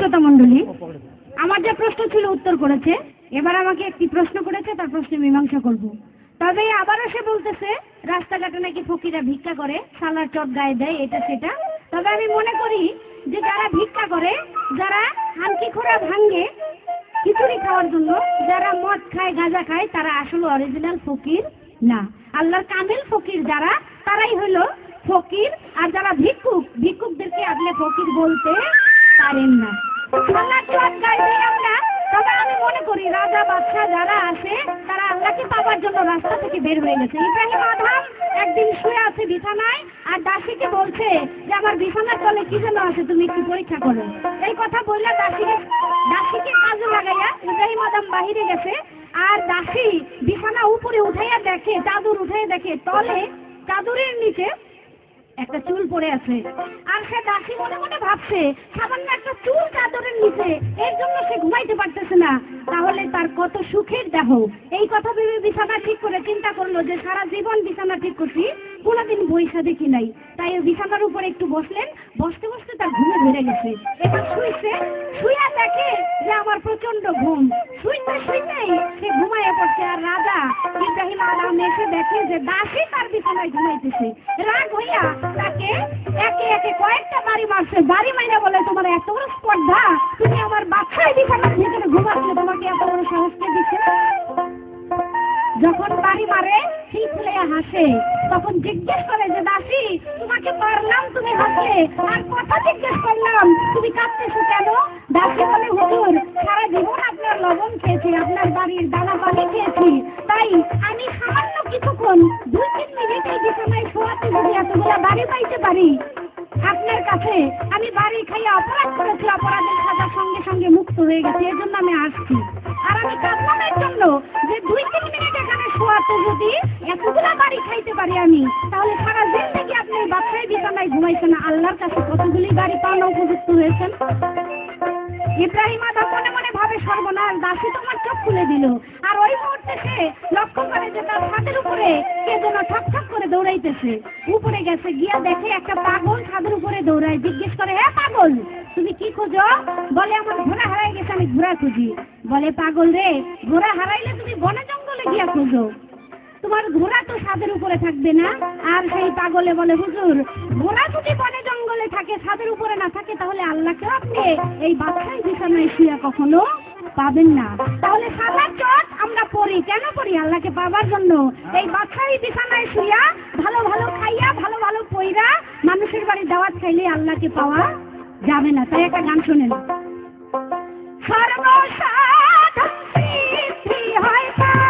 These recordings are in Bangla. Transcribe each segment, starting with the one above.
শ্রোতা মণ্ডলী, আমার যে প্রশ্ন ছিল উত্তর করেছে, এবার আমাকে একটি প্রশ্ন করেছে, তার প্রশ্নে মীমাংসা করব। তবে আবারও সে বলতেছে রাস্তাঘাটে নাকি ফকিরা ভিক্ষা করে, সালার চট গায়ে দেয়, এটা সেটা। তবে আমি মনে করি যে যারা ভিক্ষা করে, যারা হানকি খোরা ভাঙ্গে খিচুড়ি খাওয়ার জন্য, যারা মদ খায় গাঁজা খায়, তারা আসলে অরিজিনাল ফকির না। আল্লাহর কামিল ফকির যারা, তারাই হলো ফকির। আর যারা ভিক্ষুকদেরকে আপনি ফকির বলতে পারেন না। সালার চট গায়ে দেই আমরা। তবে আমি মনে করি রাজা বাদশাহ যারা আছে, তারা আল্লাহকে পাওয়ার জন্য রাস্তা থেকে বের হয়ে গেছে। ইব্রাহিম আদম একদিন শুয়ে আছে বিছানায়, আর দাসীকে বলছে যে আমার বিছানার তলে কি যেন আছে, তুমি একটু পরীক্ষা করো। এই কথা বললে দাসীকে কাজে লাগাইয়া ইব্রাহিম আদম বাহিরে গেছে। আর দাসী বিছানা উপরে উঠাইয়া দেখে, চাদর উঠাইয়া দেখে, তলে চাদরের নিচে একটা চুল পড়ে আছে। আর সে দাসী মনে মনে ভাবছে সামান্য একটা চুল চাদরের নিচে, এর জন্য সে ঘুমাইতে পারতেছে না, তাহলে তার কত সুখের দেহ। এই কথা ভেবে বিছানা ঠিক করে চিন্তা করলো যে সারা জীবন বিছানা ঠিক করছি, কোনোদিন বইসা দেখি নাই। তাই বিছানার উপরে একটু বসলেন, বসতে বসতে তার ঘুমে ধরে গেছে। এবার শুইছে, শুইয়া দেখে যে আমার প্রচন্ড ঘুম। শুইতেই সে ঘুমাইয়া পড়ছে। আর রাজা ইব্রাহিম আদম এসে দেখে যে দাসী তার বিছানায় ঘুমাইতেছে। রাগ হইয়া তাকে একে একে কয়েকটা বাড়ি মারছে। বাড়ি মাইরা বলে, তোমার এত বড় স্পর্ধা, তুমি আমার বাচ্চাই বিছানার ভিতরে ঘুমাচ্ছিলে, তোমাকে এত বড় সাহস কে দিচ্ছে? যখন বাড়ি মারে ঠিক হয়ে হাসে, তখন জিজ্ঞেস করে যে দাসী, তোমাকে মারলাম তুমি হাসলে, আর কথা জিজ্ঞেস করলাম তুমি কাঁদতেছো কেন? দাসী বলে, হুজুর সারা জীবন আপনার লবণ খেয়েছি, আপনার বাড়ির দানা পানি খেয়েছি, তাই আমি সামান্য কিছুক্ষণ 2-3 মিনিট এই বিছানায় শোয়াতে যদি এতগুলা বাড়ি পাইতে পারি আপনার কাছে, আমি বাড়ি খাইয়া অপরাধ করেছি, অপরাধের সাজার সঙ্গে সঙ্গে মুক্ত হয়ে গেছি, এর জন্য আমি আসছি। আর আমি কাঁদলাম এর জন্য যে 2-3 মিনিট এখানে শোয়াতে যদি এতগুলা বাড়ি খাইতে পারি আমি, তাহলে সারা জিন্দেগি আপনি বাচ্চায় বিছানায় ঘুমাইছেন, আল্লাহর কাছে কতগুলি বাড়ি পাওয়া উপযুক্ত হয়েছেন। ইব্রাহিম আদম মনে মনে ভাবে, সর্বনাশ, দাসী তোমার চোখ খুলে দিল। আর ওই মুহূর্তে সে লক্ষ্য করে যে তার ছাদের উপরে কে যেন ঠক ঠক করে দৌড়াইতেছে। উপরে গেছে, গিয়া দেখে একটা পাগল ছাদের উপরে দৌড়ায়। জিজ্ঞেস করে, হ্যাঁ পাগল, তুমি কি খোঁজো? বলে, আমার ঘোড়া হারাই গেছে, আমি ঘোড়া খুঁজি। বলে, পাগল রে, ঘোড়া হারাইলে তুমি বনে জঙ্গলে গিয়া খোঁজো, তোমার ঘোড়া তো ছাদের উপরে থাকবে না। আর সেই পাগলে বলে, হুজুর ঘোড়া যদি বনে জঙ্গলে থাকে, ছাদের উপরে না থাকে, তাহলে আল্লাহকে আপনি এই বাচ্চাই বিছানায় শুয়ে কখনো পাবেন না। তাহলে সালার চট আমরা পড়ি কেন? পড়ি আল্লাহকে পাবার জন্য। এই বাচ্চাই বিছানায় শুয়া, ভালো ভালো খাইয়া, ভালো ভালো পইরা, মানুষের বাড়ি দাওয়াত খাইলে আল্লাহকে পাওয়া যাবে না। তাই একটা গান শোনেন, সর্বসাধন সিদ্ধি হয় তার,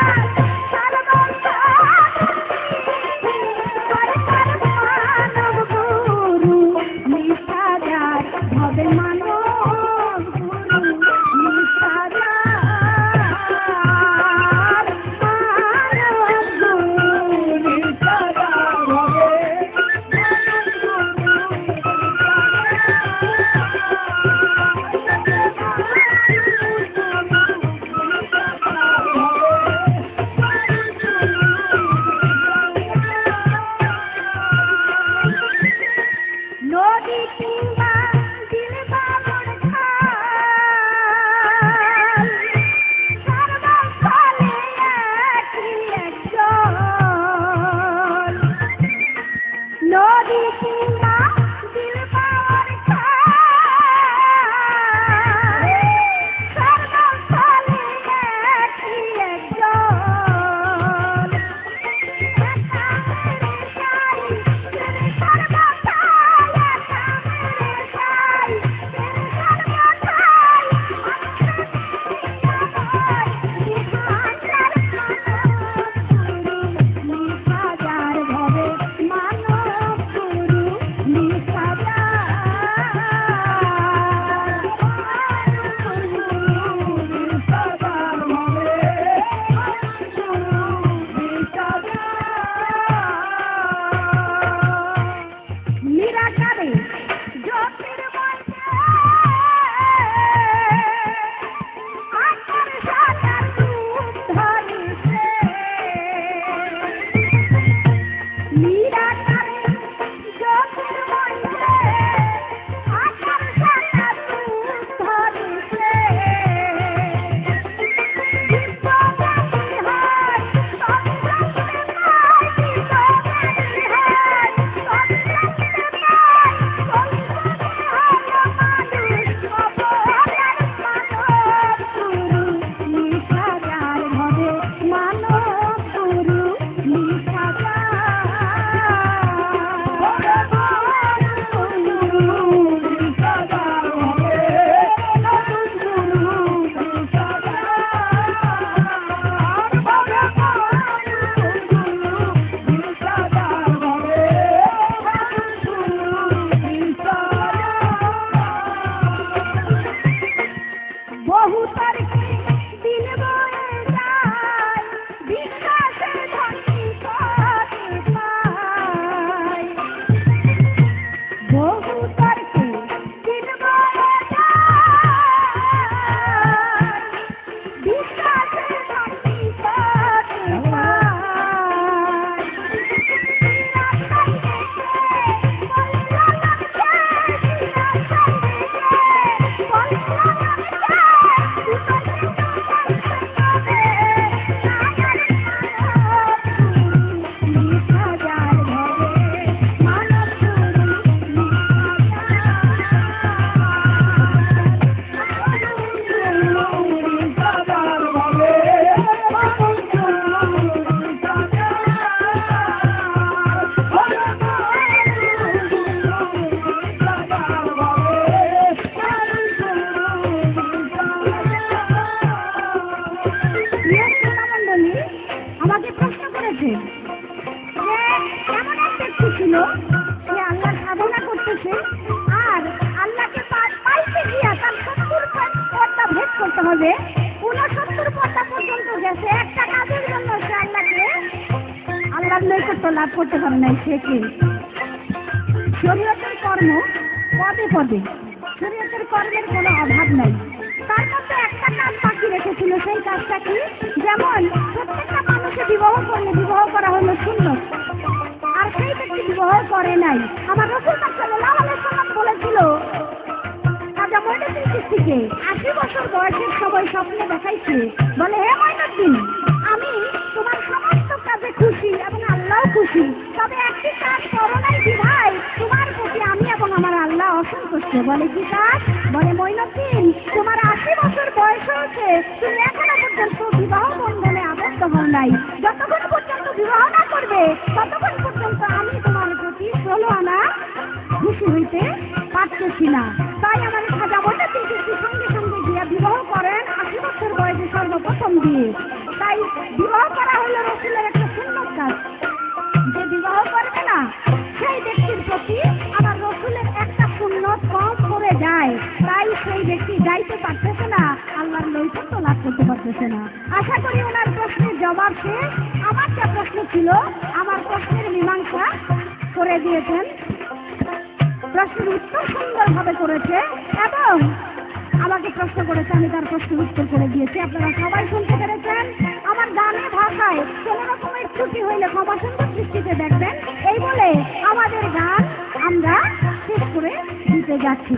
হবে 69 পাতা পর্যন্ত গেছে, একটা কাজের জন্য সে আল্লাহর নৈকট্য লাভ করতে পারে নাই। সে কে? শরীয়তের কর্ম পদে পদে, শরীয়তের কর্মের কোনো অভাব নাই। তার মধ্যে একটা কাজ বাকি রেখেছিল, সেই কাজটা কি? যেমন প্রত্যেকটা মানুষে বিবাহ করলে বিবাহ করা হলো সুন্নত, আর সেই ব্যক্তি বিবাহ করে নাই। আমার রাসূল সাল্লাল্লাহু আলাইহি ওয়াসাল্লাম বলেছিল রাজা মঈনুদ্দিন চিশতিকে 80 বছর বয়সের সময় স্বপ্নে দেখাইছে, বলে হে মঈনুদ্দিন, আমি তোমার সমস্ত কাজে খুশি এবং আল্লাহও খুশি, তবে একটি কাজ করো নাই বিধায় তোমার প্রতি আমি এবং আমার আল্লাহ অসন্তুষ্ট। বলে কি কাজ? বলে মঈনুদ্দিন, তোমার 80 বছর বয়স হয়েছে, তুমি এখনো পর্যন্ত বিবাহ বন্ধনে আবদ্ধ হও নাই। যতক্ষণ পর্যন্ত বিবাহ না করবে ততক্ষণ পর্যন্ত আমি তোমার প্রতি 16 আনা খুশি হইতে পারতেছি না। তাই আমার খাজা মঈনুদ্দিন চিশতি সঙ্গে সঙ্গে গিয়ে বিবাহ করেন 80 বছর বয়সে সর্বপ্রথম দিয়ে। তাই বিবাহ করা হলো রাসূলের একটা সুন্নত কাজ। যে বিবাহ করবে না সেই ব্যক্তির প্রতি আমার রাসূলের একটা সুন্নত কম করে যায়, তাই সেই ব্যক্তি যাইতে পারতেছে না, আল্লাহর নৈকট্য লাভ করতে পারতেছে না। আশা করি ওনার প্রশ্নের জবাব শেষ। আমার যা প্রশ্ন ছিল আমার প্রশ্নের মীমাংসা করে দিয়েছেন, প্রশ্নের উত্তর সুন্দরভাবে করেছে এবং আমাকে প্রশ্ন করেছে, আমি তার প্রশ্নের উত্তর করে দিয়েছি। আপনারা সবাই শুনতে পেরেছেন। আমার গানে ভাষায় কোনো রকমের ত্রুটি হইলে ক্ষমা সুন্দর দৃষ্টিতে দেখবেন, এই বলে আমাদের গান আমরা শেষ করে দিতে যাচ্ছি।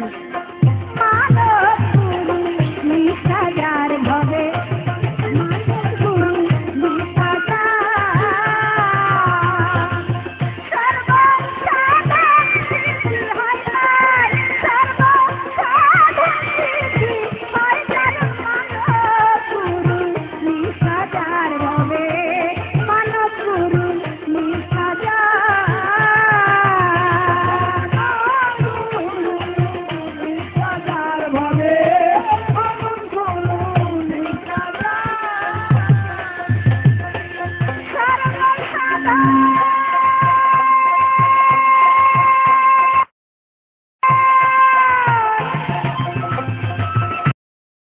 মানব গুরু নিষ্ঠার ভাবে, মানব গুরু নিষ্ঠার Bye.